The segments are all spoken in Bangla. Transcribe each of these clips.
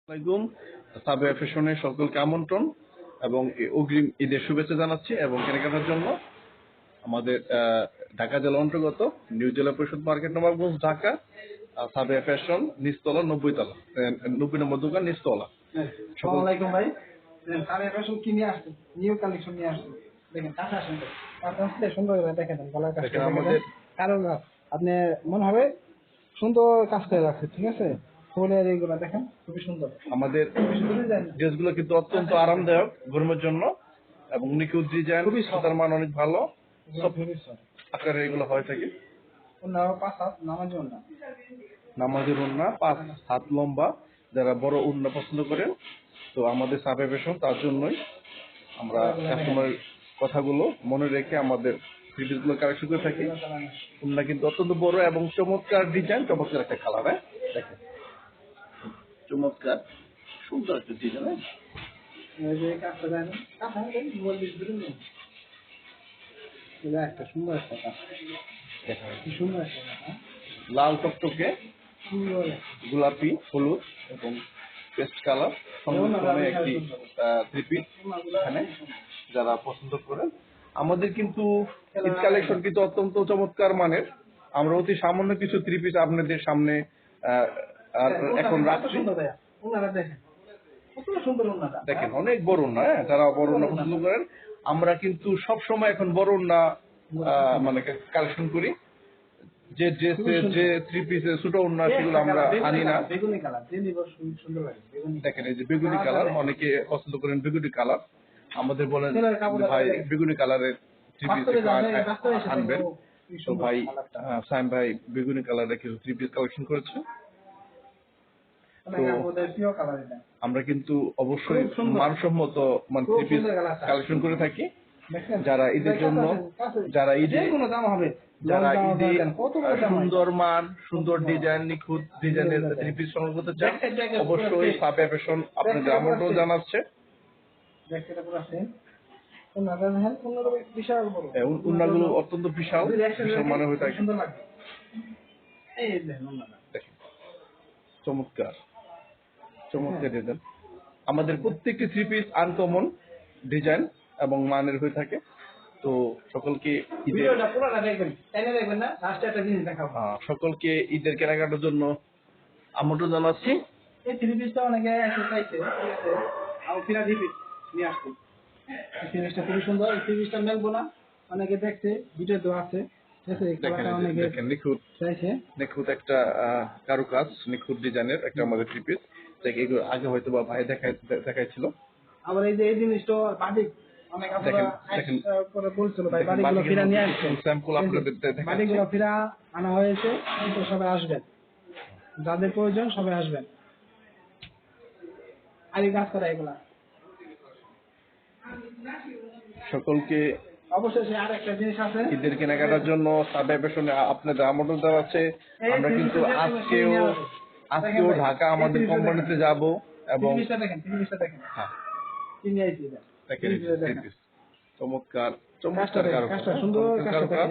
আসসালামাইকুম। সাবেয়া ফ্যাশনের সকলকে আমন্ত্রণ এবং অগ্রিম ঈদের শুভেচ্ছা জানাচ্ছি। এবং কেনাকাটার জন্য আমাদের ঢাকা জেলা অন্তর্গত নিউ জেলা পরিষদ মার্কেট, নবাবগঞ্জ, ঢাকা। সাবেয়া ফ্যাশন নিচতলা 90 তলা, 90 নম্বর দোকান নিচতলা। আসসালামু আলাইকুম ভাই। সাবেয়া ফ্যাশন কি নিয়ে আসছে? নিউ কালেকশন নিয়ে আসছে। দেখেন কাছে আসেন, কাছে আসলে সুন্দর করে দেখেন গলার কাজটা আমাদের। কারণ আপনি মনে হবে সুন্দর কাজ করে রাখছে, ঠিক আছে? ফুলের এইগুলা দেখেন খুবই সুন্দর। আমাদের ড্রেসগুলো কিন্তু অত্যন্ত আরামদায়ক গরমের জন্য এবং নিখুঁত ডিজাইন, সুতার মান অনেক ভালো। সব আকারে এগুলো হয়ে থাকে। নামাজের ওড়না 5 হাত লম্বা। যারা বড় ওড়না পছন্দ করেন তো আমাদের সাবেয়া ফ্যাশন তার জন্যই। আমরা কাস্টমারের কথাগুলো মনে রেখে আমাদের ভিডিওগুলো কালেকশন করে থাকি। ওড়না কিন্তু অত্যন্ত বড় এবং চমৎকার ডিজাইন, চমৎকার একটা কালার। দেখেন চমৎকার সুন্দর একটা ডিজাইন। লাল টকটকে, গোলাপি, হলুদ এবং পেস্ট কালার সংমিশ্রণে একটি থ্রি পিস। এখানে যারা পছন্দ করেন, আমাদের কিন্তু ঈদ কালেকশন কিন্তু অত্যন্ত চমৎকার মানের। আমরা অতি সামান্য কিছু থ্রি পিস আপনাদের সামনে এখন রাখছি। দেখেন অনেক বড় না, যারা বড় না পছন্দ করেন, আমরা কিন্তু সব সময় এখন বড় না মানে কালেকশন করি। যে ড্রেসের যে থ্রি পিসের ছোট ওড়না সেগুলো আমরা আনি না। দেখেন এই যে বেগুনি কালার, অনেকে পছন্দ করেন বেগুনি কালার। আমাদের বলেন ভাই বেগুনি কালারের থ্রি পিস আনবেন, তো ভাই সাইম ভাই বেগুনি কালারের কিছু থ্রি পিস কালেকশন করেছে। তো আমরা কিন্তু অবশ্যই মানসম্মত মানে থ্রি পিস কালেকশন করে থাকি। যারা ঈদের জন্য, যারা ঈদে সুন্দর মান, সুন্দর ডিজাইন, নিখুঁত ডিজাইনের থ্রি পিস সংগ্রহ করতে চান, অবশ্যই সাবেয়া ফ্যাশন আপনাদের আমন্ত্রণ জানাচ্ছে। ওড়নাগুলো অত্যন্ত বিশাল বিশাল মানে হয়ে থাকে। চমৎকার চমৎকার ডিজাইন। আমাদের প্রত্যেকটি থ্রি পিস আনকমন ডিজাইন এবং মানের হয়ে থাকে। তো সকলকে ঈদের কেনাকাটার জন্য আমন্ত্রণ জানাচ্ছি। এই থ্রি পিসটা অনেকে চাইছে, ঠিক আছে? আর ফিরা থ্রি পিস নিয়ে আসছি। এই থ্রি পিসটা খুবই সুন্দর। এই থ্রি পিসটা মেলবো না, অনেকে দেখছে, ভিডিও তো আছে, ঠিক আছে? দেখেন নিখুঁত চাইছে, নিখুঁত একটা কারুকাজ, নিখুঁত ডিজাইনের একটা আমাদের থ্রি পিস। এগুলো আগে হয়তো বা ভাই দেখাইছিল। আবার এই যে এই জিনিসটা বাটিক, অনেক আপনারা পরে বলছিল ভাই বাটিকগুলো ফিরা নিয়ে আসছে। স্যাম্পল আপনাদের দেখাচ্ছি। বাটিকগুলো ফিরা আনা হয়েছে, তো সবাই আসবেন, যাদের প্রয়োজন সবাই আসবেন। আগে কাজ করা এগুলা সকলকে অবশ্যই। আর একটা জিনিস আছে, ঈদের কেনাকাটার জন্য সাবেয়া ফ্যাশনে আপনাদের আমন্ত্রণ জানাচ্ছে। আমরা কিন্তু আজকেও ঢাকা আমাদের কোম্পানিতে যাব এবং চমৎকার চমৎকার কারুকাজ,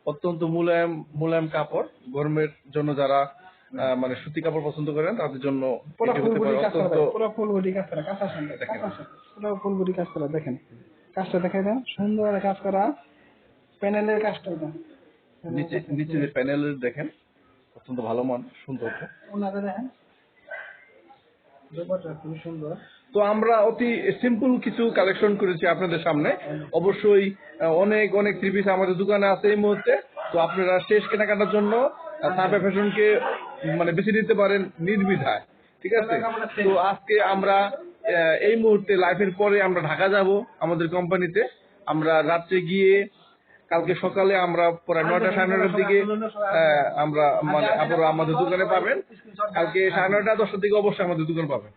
অত্যন্ত মোলায়েম কাপড়। গরমের জন্য যারা মানে সুতি কাপড় পছন্দ করেন তাদের জন্য দেখেন কাজটা দেখাই দেন, সুন্দর কাজ করা প্যানেলের কাজটা। নিচে যে প্যানেলের দেখেন অত্যন্ত ভালো মান, সুন্দর। দেখেন খুবই সুন্দর। তো আমরা অতি সিম্পল কিছু কালেকশন করেছি আপনাদের সামনে। অবশ্যই অনেক অনেক থ্রি পিস আমাদের দোকানে আছে এই মুহূর্তে। তো আপনারা শেষ কেনাকাটার জন্য সাবেয়া ফ্যাশনকে মানে বেছে নিতে পারেন নির্দ্বিধায়, ঠিক আছে? তো আজকে আমরা এই মুহূর্তে লাইভের পরে আমরা ঢাকা যাব আমাদের কোম্পানিতে। আমরা রাত্রে গিয়ে কালকে সকালে আমরা প্রায় 9টা 9:30টার দিকে আমরা মানে আবার আমাদের দোকানে পাবেন। কালকে 9:30 10টার দিকে অবশ্যই আমাদের দোকানে পাবেন।